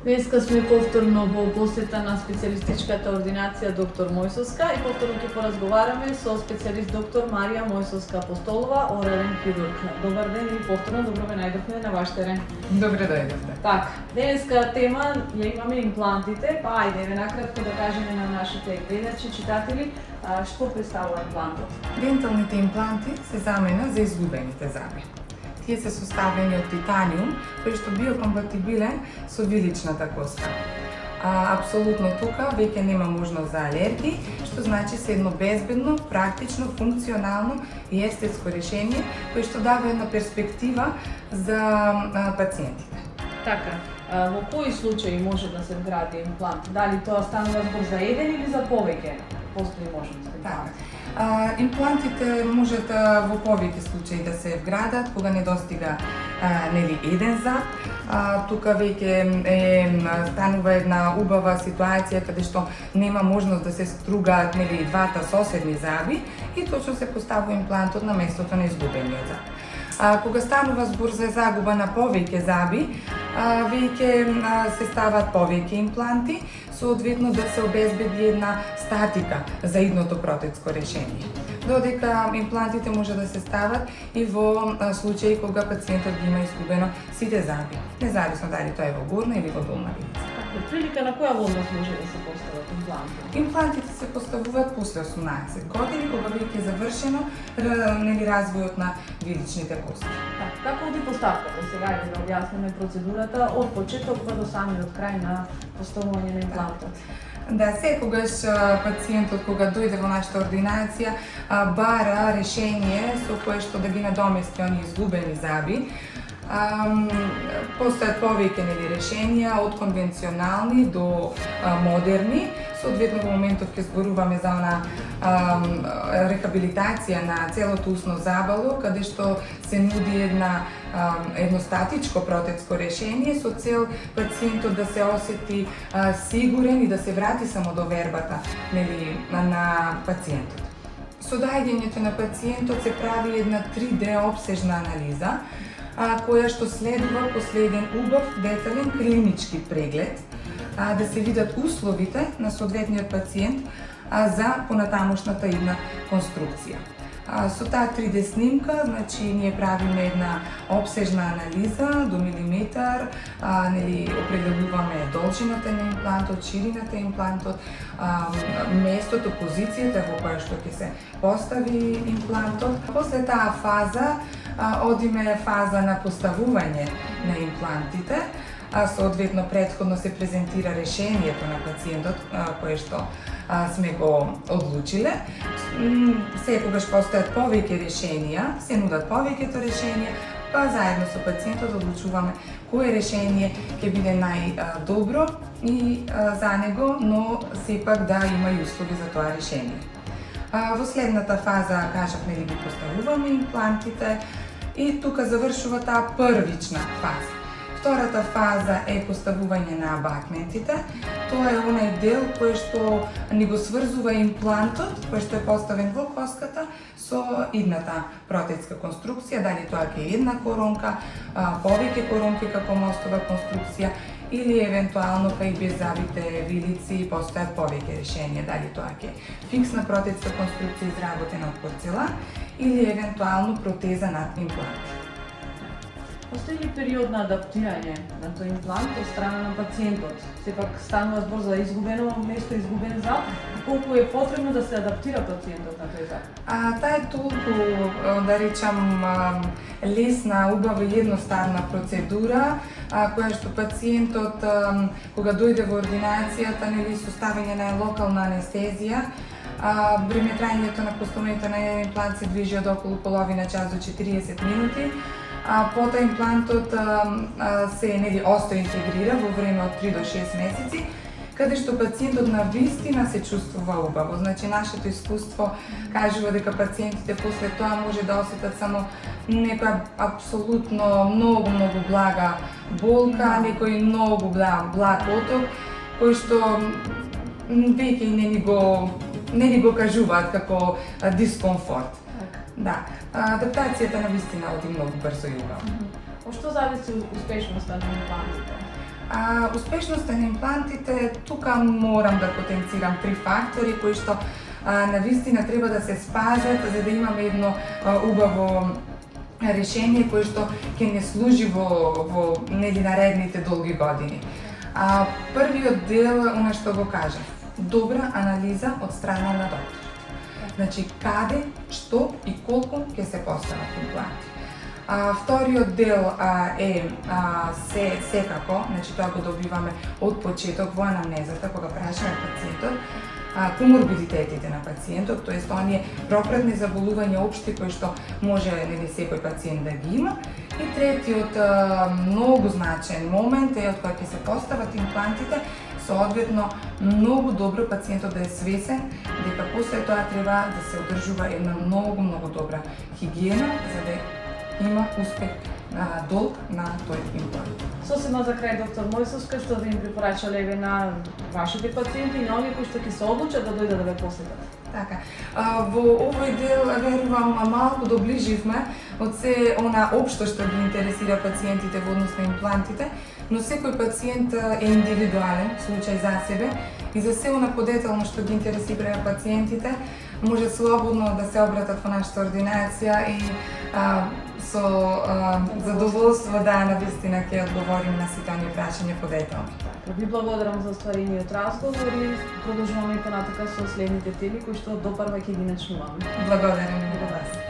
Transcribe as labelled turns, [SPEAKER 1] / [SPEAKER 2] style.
[SPEAKER 1] Денеска сме повторно во посета на специјалистичката ординација доктор Мојсовска и повторно ќе поразговараме со специјалист доктор Марија Мојсовска Апостолова, орален хирург. Добар ден и повторно добро ме најдовме на ваш терен.
[SPEAKER 2] Добре дојдовте.
[SPEAKER 1] Така, денеска тема ја имаме имплантите, па ајде еве накратко да кажеме на нашите гледачи, читатели, што представува имплантот.
[SPEAKER 2] Денталните импланти се замена за изгубените заби. Тие се составени од титаниум, кој што биокомпатибилен со виличната коска. Апсолутно тука веќе нема можност за алергии, што значи се едно безбедно, практично, функционално и естетско решение, кој што дава една перспектива за пациентите.
[SPEAKER 1] Така, во кои случаи може да се вгради имплант? Дали тоа станува збор за еден или за повеќе? Постои можност.
[SPEAKER 2] Така. Имплантите можат во повеќе случаи да се вградат кога не достига еден заб. Тука веќе станува една убава ситуација каде што нема можност да се стругаат двата соседни заби и точно се поставува имплантот на местото на изгубениот заб. Кога станува збор за загуба на повеќе заби, веќе се стават повеќе импланти, соодветно да се обезбеди една статика за идното протетско решение. Додека имплантите може да се стават и во случаи кога пациентот ги има изгубено сите заби, независно дали тоа е во горна или во долна вилица.
[SPEAKER 1] Прилика на која возраст може да се постават импланти?
[SPEAKER 2] Имплантите се поставуваат после 18 години, кога веќе е завршено развојот на виличните кости.
[SPEAKER 1] Како оди постапката? Сега е да објасниме процедурата од почеток па до самиот крај на поставување на имплантот.
[SPEAKER 2] Да, секогаш пациентот кога дојде во нашата ординација бара решение со кое што да ги надомести оние изгубени заби. Постојат повеќе решенија од конвенционални до модерни. Соодветно во моментов ќе зборуваме за она рехабилитација на целото усно забало, каде што се нуди едно статичко протетско решение со цел пациентот да се осети сигурен и да се врати само до вербата на пациентот. Со доаѓањето на пациентот се прави една 3D обсежна анализа, која што следува после еден убав, детален клинички преглед, да се видат условите на соодветниот пациент за понатамошната идна конструкција. Со таа 3D снимка, значи ние правиме една обсежна анализа до милиметар, определуваме должината на имплантот, ширината имплантот, местото, позицијата во која што ќе се постави имплантот. После таа фаза одиме фаза на поставување на имплантите, соодветно претходно се презентира решението на пациентот кое што сме го одлучиле. Секогаш постојат повеќе решенија, се нудат повеќето решенија, па заедно со пациентот одлучуваме кое решение ќе биде најдобро и за него, но сепак да има и услови за тоа решение. Во следната фаза, кажавме, ги поставуваме имплантите и тука завршува таа првична фаза. Втората фаза е поставување на абатментите. Тоа е онај дел кој што ни го сврзува имплантот, кој што е поставен во коската со идната протетска конструкција, дали тоа ќе е една коронка, повеќе коронки како мостова конструкција или евентуално кај без забите вилици постојат повеќе решенија, дали тоа ќе е фиксна протетска конструкција изработена од порцелан или евентуално протеза над имплант.
[SPEAKER 1] Постои ли период на адаптирање на тој имплант од страна на пациентот? Сепак станува збор за изгубено место, изгубен заб. Колку е потребно да се адаптира пациентот на тој заб?
[SPEAKER 2] Таа е толку, да речам, лесна, убава и едноставна процедура, која што пациентот кога дојде во ординацијата, со ставење на локална анестезија, време траењето на поставувањето на еден имплант се движи од околу половина час до 40 минути. Потоа имплантот се остоинтегрира во време од 3 до 6 месеци, каде што пациентот на вистина се чувствува убаво. Значи, нашето искуство кажува дека пациентите после тоа може да осетат само некоја апсолутно многу блага болка, некој многу благ оток, кој што веќе не ни го кажуваат како дискомфорт. Да, адаптацијата на вистина оди многу брзо и убаво.
[SPEAKER 1] Од што зависи успешноста на имплантите?
[SPEAKER 2] Успешноста на имплантите, тука морам да потенцирам 3 фактори кои што навистина треба да се спазат за да имаме едно убаво решение кое што ќе не служи во нели наредните долги години. Првиот дел, она што го кажав, добра анализа од страна на доктор. Значи, каде, што и колку ќе се постават импланти. Вториот дел е секако, значи тоа го добиваме од почеток во анамнезата кога прашаме пациентот, коморбидитетите на пациентот, тоест оние пропратни заболувања општи кои што може нели секој пациент да ги има. И третиот многу значаен момент е од кога ќе се постават имплантите, соодветно многу добро пациентот да е свесен дека после тоа треба да се одржува една многу добра хигиена за да има успех долг на тој имплант.
[SPEAKER 1] Сосема за крај, доктор Мојсовска, што да им препорачале еве на вашите пациенти и на оние кои што ќе се одлучат да дојдат да ве посетат?
[SPEAKER 2] Така, во овој дел верувам малку доближивме од се она општо што ги интересира пациентите во однос на имплантите, но секој пациент е индивидуален случај за себе и за се она подетално што ги интересира пациентите може слободно да се обратат во нашата ординација и со задоволство навистина ќе одговориме на сите оние прашања подетално.
[SPEAKER 1] Ви благодарам за остварениот разговор и продолжуваме и понатака со следните теми кои што допарва ќе ги начнуваме.
[SPEAKER 2] Благодарам и на вас.